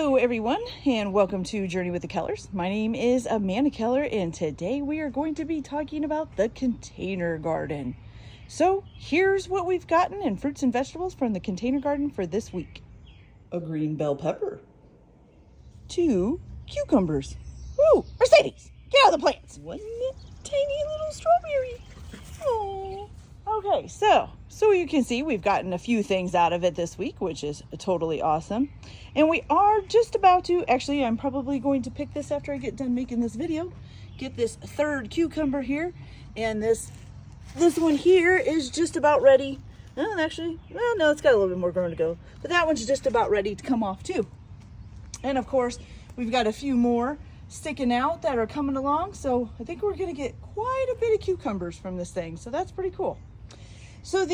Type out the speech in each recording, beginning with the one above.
Hello everyone, and welcome to Journey with the Kellers. My name is Amanda Keller, and today we are going to be talking about the container garden. So here's what we've gotten in fruits and vegetables from the container garden for this week. A green bell pepper. 2 cucumbers. Woo! Mercedes, get out of the plants. 1 tiny little strawberry. Oh. Okay, so you can see we've gotten a few things out of it this week, which is totally awesome. And we are just about to, actually, I'm probably going to pick this after I get done making this video. Get this 3rd cucumber here, and this one here is just about ready. Oh, actually, well, no, it's got a little bit more growing to go. But that one's just about ready to come off too. And of course, we've got a few more sticking out that are coming along. So I think we're gonna get quite a bit of cucumbers from this thing. So that's pretty cool. So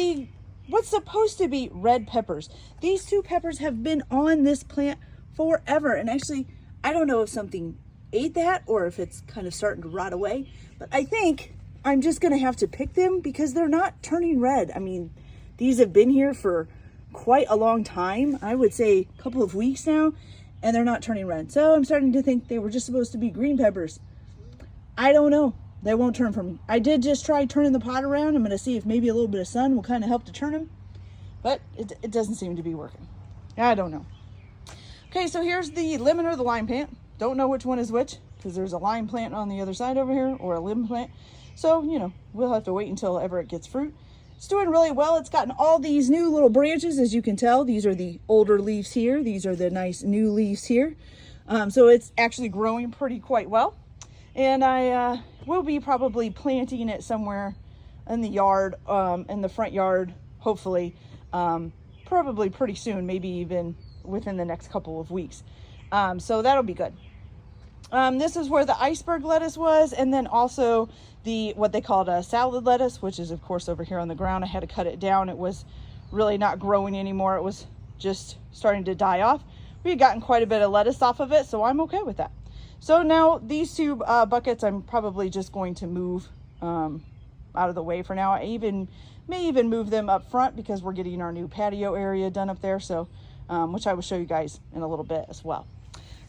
what's supposed to be red peppers, these 2 peppers have been on this plant forever. And actually, I don't know if something ate that or if it's kind of starting to rot away, but I think I'm just gonna have to pick them because they're not turning red. I mean, these have been here for quite a long time. I would say a couple of weeks now, and they're not turning red. So I'm starting to think they were just supposed to be green peppers. I don't know. They won't turn for me. I did just try turning the pot around. I'm going to see if maybe a little bit of sun will kind of help to turn them. But it doesn't seem to be working. I don't know. Okay, so here's the lemon or the lime plant. Don't know which one is which because there's a lime plant on the other side over here or a lemon plant. So, you know, we'll have to wait until ever it gets fruit. It's doing really well. It's gotten all these new little branches, as you can tell. These are the older leaves here. These are the nice new leaves here. So it's actually growing quite well. And I will be probably planting it somewhere in the yard, in the front yard, hopefully, probably pretty soon, maybe even within the next couple of weeks. So that'll be good. This is where the iceberg lettuce was, and then also what they called a salad lettuce, which is of course over here on the ground. I had to cut it down. It was really not growing anymore. It was just starting to die off. We had gotten quite a bit of lettuce off of it, so I'm okay with that. So now these 2 buckets, I'm probably just going to move out of the way for now. I may even move them up front because we're getting our new patio area done up there. So, which I will show you guys in a little bit as well.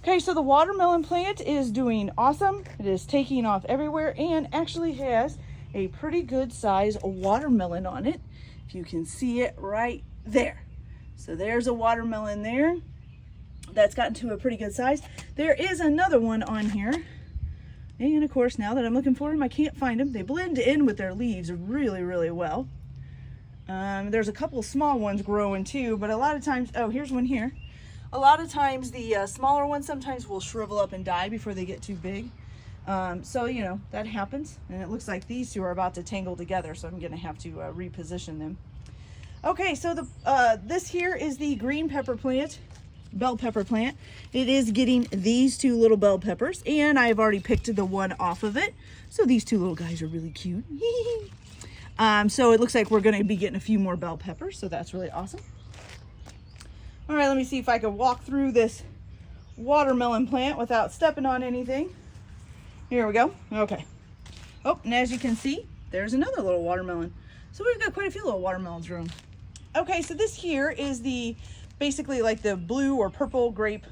Okay, so the watermelon plant is doing awesome. It is taking off everywhere and actually has a pretty good size watermelon on it. If you can see it right there. So there's a watermelon there. That's gotten to a pretty good size. There is another one on here. And of course, now that I'm looking for them, I can't find them. They blend in with their leaves really, really well. There's a couple of small ones growing too, but a lot of times, oh, here's one here. A lot of times the smaller ones sometimes will shrivel up and die before they get too big. So, you know, that happens. And it looks like these 2 are about to tangle together, so I'm gonna have to reposition them. Okay, so this here is the green pepper plant. Bell pepper plant. It is getting these 2 little bell peppers, and I've already picked the one off of it. So these 2 little guys are really cute. So it looks like we're going to be getting a few more bell peppers, so that's really awesome. All right, let me see if I can walk through this watermelon plant without stepping on anything. Here we go. Okay. Oh, and as you can see, there's another little watermelon. So we've got quite a few little watermelons growing. Okay, so this here is basically like the blue or purple grape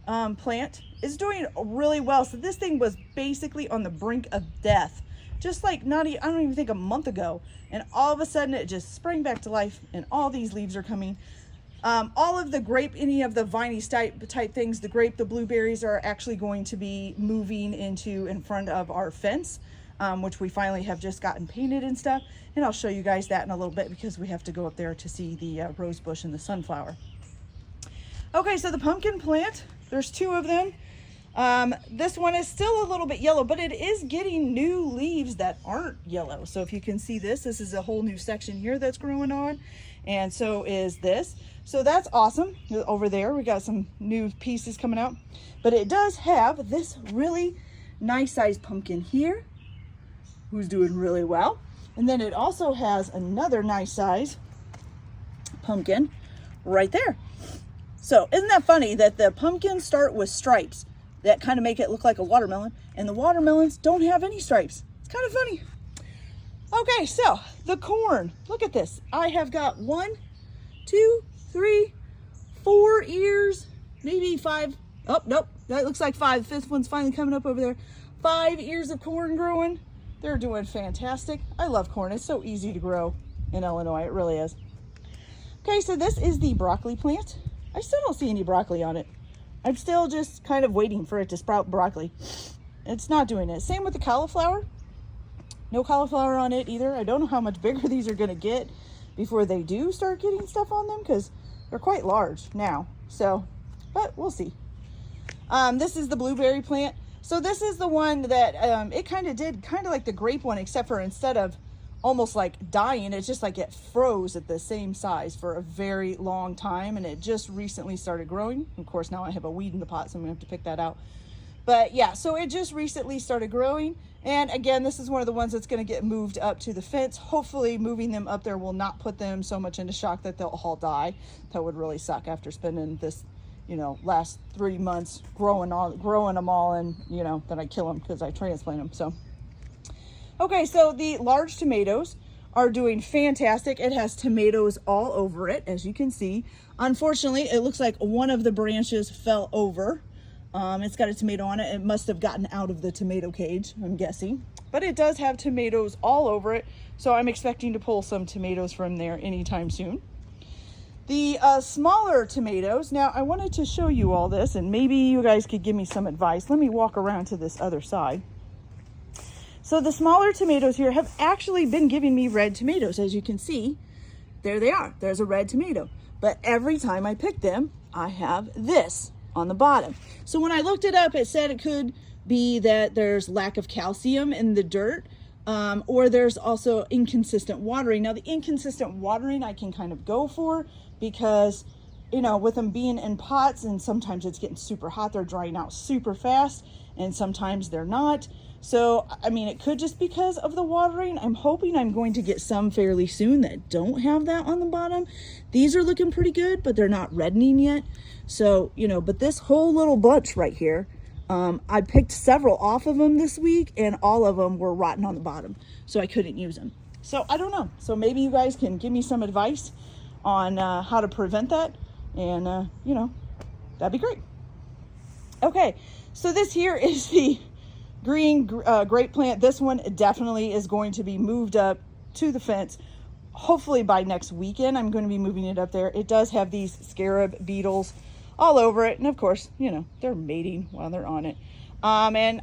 plant. Is doing really well. So this thing was basically on the brink of death, just like I don't even think a month ago, and all of a sudden it just sprang back to life and all these leaves are coming. All of the grape, any of the viney type things, the grape, the blueberries are actually going to be moving in front of our fence, which we finally have just gotten painted and stuff. And I'll show you guys that in a little bit because we have to go up there to see the rose bush and the sunflower. Okay, so the pumpkin plant, there's 2 of them. This one is still a little bit yellow, but it is getting new leaves that aren't yellow. So if you can see this is a whole new section here that's growing on. And so is this. So that's awesome. Over there, we got some new pieces coming out. But it does have this really nice sized pumpkin here, who's doing really well. And then it also has another nice size pumpkin right there. So isn't that funny that the pumpkins start with stripes that kind of make it look like a watermelon, and the watermelons don't have any stripes? It's kind of funny. Okay, so the corn, look at this. I have got 1, 2, 3, 4 ears, maybe 5. Oh, nope. That looks like 5. The 5th one's finally coming up over there. 5 ears of corn growing. They're doing fantastic. I love corn. It's so easy to grow in Illinois. It really is. Okay, so this is the broccoli plant. I still don't see any broccoli on it. I'm still just kind of waiting for it to sprout broccoli. It's not doing it. Same with the cauliflower. No cauliflower on it either. I don't know how much bigger these are going to get before they do start getting stuff on them, because they're quite large now. So, but we'll see. This is the blueberry plant. So this is the one that it kind of like the grape one, except for instead of almost like dying, it's just like it froze at the same size for a very long time, and it just recently started growing. Of course, now I have a weed in the pot, so I'm gonna have to pick that out. But yeah, so it just recently started growing. And again, this is one of the ones that's going to get moved up to the fence. Hopefully moving them up there will not put them so much into shock that they'll all die. That would really suck after spending this, last 3 months growing them all, and, then I kill them because I transplant them. So, okay, so the large tomatoes are doing fantastic. It has tomatoes all over it, as you can see. Unfortunately, it looks like one of the branches fell over. It's got a tomato on it. It must have gotten out of the tomato cage, I'm guessing. But it does have tomatoes all over it, so I'm expecting to pull some tomatoes from there anytime soon. The smaller tomatoes, now I wanted to show you all this, and maybe you guys could give me some advice. Let me walk around to this other side. So the smaller tomatoes here have actually been giving me red tomatoes. As you can see, there they are. There's a red tomato. But every time I pick them, I have this on the bottom. So when I looked it up, it said it could be that there's lack of calcium in the dirt, or there's also inconsistent watering. Now the inconsistent watering I can kind of go for, because with them being in pots, and sometimes it's getting super hot, they're drying out super fast, and sometimes they're not. So I mean, it could just because of the watering. I'm hoping I'm going to get some fairly soon that don't have that on the bottom. These are looking pretty good, but they're not reddening yet. So, but this whole little bunch right here, I picked several off of them this week, and all of them were rotten on the bottom, so I couldn't use them. So I don't know. So maybe you guys can give me some advice on how to prevent that, and that'd be great. Okay, so this here is the green grape plant. This one definitely is going to be moved up to the fence. Hopefully by next weekend, I'm going to be moving it up there. It does have these scarab beetles all over it, and of course, they're mating while they're on it. And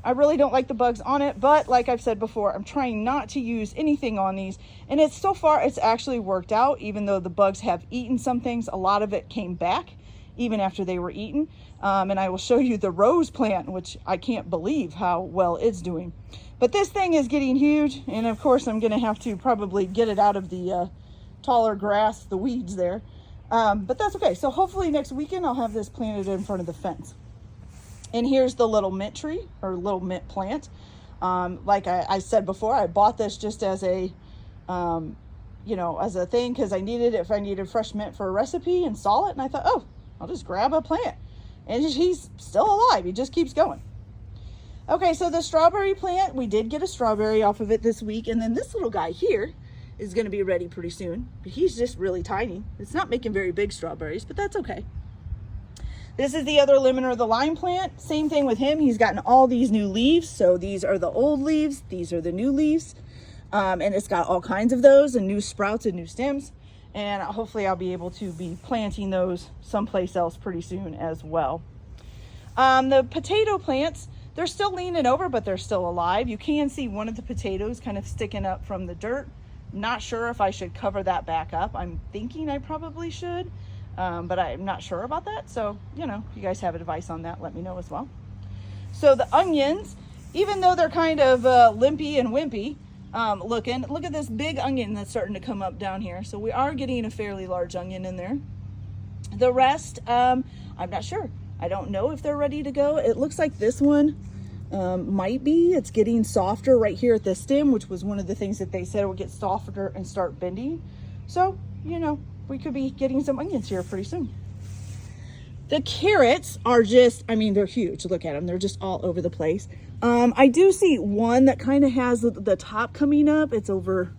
I really don't like the bugs on it, but like I've said before, I'm trying not to use anything on these, and so far it's actually worked out. Even though the bugs have eaten some things, a lot of it came back even after they were eaten. And I will show you the rose plant, which I can't believe how well it's doing. But this thing is getting huge, and of course I'm going to have to probably get it out of the taller grass, the weeds there. But that's okay. So hopefully next weekend I'll have this planted in front of the fence. And here's the little mint tree, or little mint plant. Like I said before, I bought this just as a, as a thing, because I needed it if I needed fresh mint for a recipe, and saw it, and I thought, oh, I'll just grab a plant. And he's still alive. He just keeps going. Okay, so the strawberry plant, we did get a strawberry off of it this week. And then this little guy here is going to be ready pretty soon. But he's just really tiny. It's not making very big strawberries, but that's okay. This is the other lemon or the lime plant. Same thing with him. He's gotten all these new leaves. So these are the old leaves. These are the new leaves. And it's got all kinds of those, and new sprouts and new stems. And hopefully I'll be able to be planting those someplace else pretty soon as well. The potato plants, they're still leaning over, but they're still alive. You can see one of the potatoes kind of sticking up from the dirt. Not sure if I should cover that back up. I'm thinking I probably should, but I'm not sure about that. So, if you guys have advice on that, let me know as well. So the onions, even though they're kind of limpy and wimpy looking, look at this big onion that's starting to come up down here. So we are getting a fairly large onion in there. The rest, I'm not sure. I don't know if they're ready to go. It looks like this one might be. It's getting softer right here at the stem, which was one of the things that they said would get softer and start bending. So, we could be getting some onions here pretty soon. The carrots are just, they're huge. Look at them. They're just all over the place. I do see one that kind of has the top coming up. It's over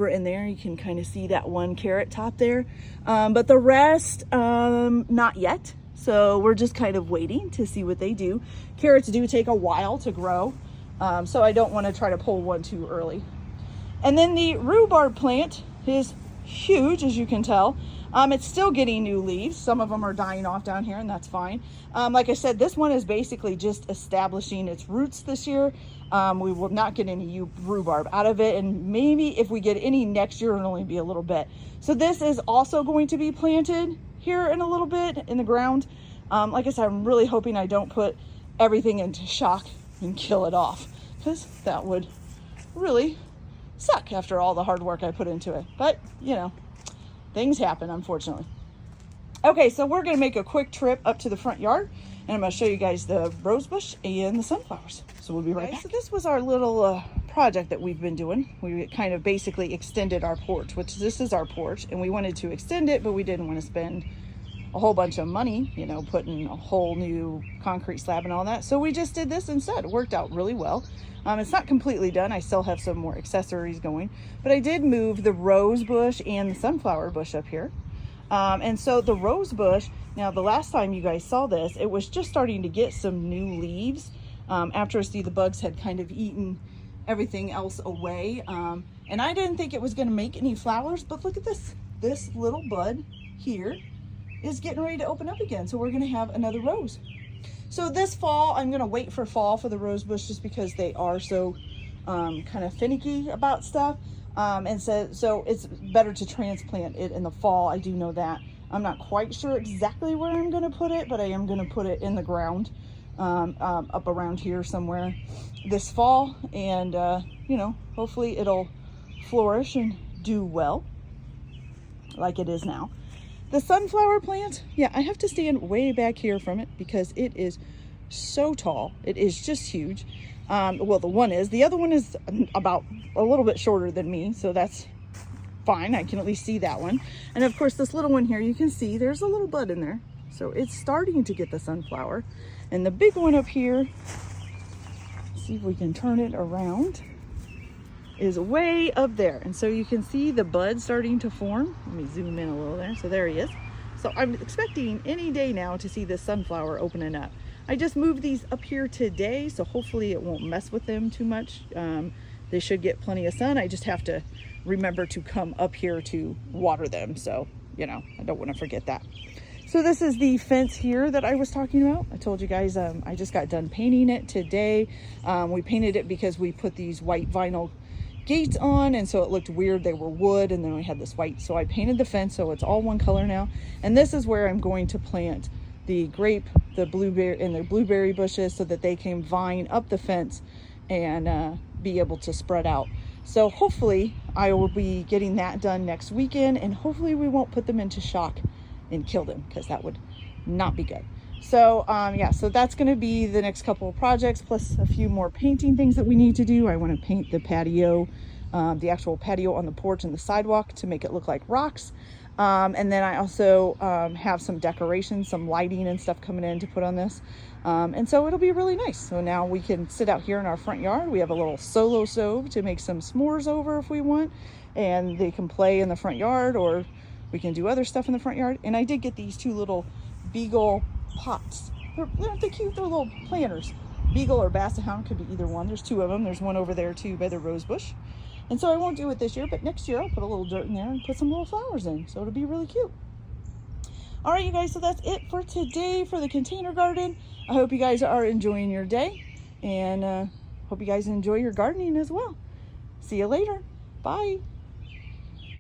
in there. You can kind of see that one carrot top there. But the rest, not yet. So we're just kind of waiting to see what they do. Carrots do take a while to grow, so I don't want to try to pull one too early. And then the rhubarb plant is huge, as you can tell. It's still getting new leaves. Some of them are dying off down here, and that's fine. Like I said, this one is basically just establishing its roots this year. We will not get any rhubarb out of it, and maybe if we get any next year, it'll only be a little bit. So this is also going to be planted here in a little bit in the ground. Like I said, I'm really hoping I don't put everything into shock and kill it off, because that would really suck after all the hard work I put into it. But, you know, things happen, unfortunately. Okay, so we're going to make a quick trip up to the front yard, and I'm going to show you guys the rosebush and the sunflowers. So we'll be right back. So this was our little project that we've been doing. We kind of basically extended our porch, which this is our porch, and we wanted to extend it, but we didn't want to spend a whole bunch of money, you know, putting a whole new concrete slab and all that. So we just did this instead. It worked out really well. It's not completely done. I still have some more accessories going, but I did move the rose bush and the sunflower bush up here. And so the rose bush, now the last time you guys saw this, it was just starting to get some new leaves after the bugs had kind of eaten everything else away. And I didn't think it was going to make any flowers, but look at this. This little bud here is getting ready to open up again. So we're going to have another rose. So this fall, I'm going to wait for fall for the rose bush just because they are so kind of finicky about stuff. And so it's better to transplant it in the fall. I do know that. I'm not quite sure exactly where I'm going to put it, but I am going to put it in the ground up around here somewhere this fall. And, you know, hopefully it'll flourish and do well like it is now. The sunflower plant, yeah, I have to stand way back here from it because it is so tall. It is just huge. Well, the one is. The other one is about a little bit shorter than me, so that's fine. I can at least see that one. And of course, this little one here, you can see there's a little bud in there. So it's starting to get the sunflower. And the big one up here, see if we can turn it around, is way up there. And so you can see the bud starting to form. Let me zoom in a little there. So there he is. So I'm expecting any day now to see this sunflower opening up. I just moved these up here today, so hopefully it won't mess with them too much. They should get plenty of sun. I just have to remember to come up here to water them. So, you know, I don't want to forget that. So this is the fence here that I was talking about. I told you guys I just got done painting it today. We painted it because we put these white vinyl gates on, and so it looked weird. They were wood, and then we had this white. So I painted the fence so it's all one color now. And this is where I'm going to plant the grape, the blueberry, and the blueberry bushes so that they can vine up the fence and be able to spread out. So hopefully I will be getting that done next weekend, and hopefully we won't put them into shock and kill them, because that would not be good. So yeah, so that's going to be the next couple of projects, plus a few more painting things that we need to do. I want to paint the patio, the actual patio on the porch and the sidewalk to make it look like rocks. And then I also have some decorations, some lighting and stuff coming in to put on this. And so it'll be really nice. So now we can sit out here in our front yard. We have a little solo stove to make some s'mores over if we want. And they can play in the front yard, or we can do other stuff in the front yard. And I did get these two little beagle pots. They're cute. They're little planters. Beagle or basset hound, could be either one. There's two of them. There's one over there too by the rose bush. And so I won't do it this year, but next year I'll put a little dirt in there and put some little flowers in. So it'll be really cute. All right, you guys, so that's it for today for the container garden. I hope you guys are enjoying your day, and hope you guys enjoy your gardening as well. See you later. Bye.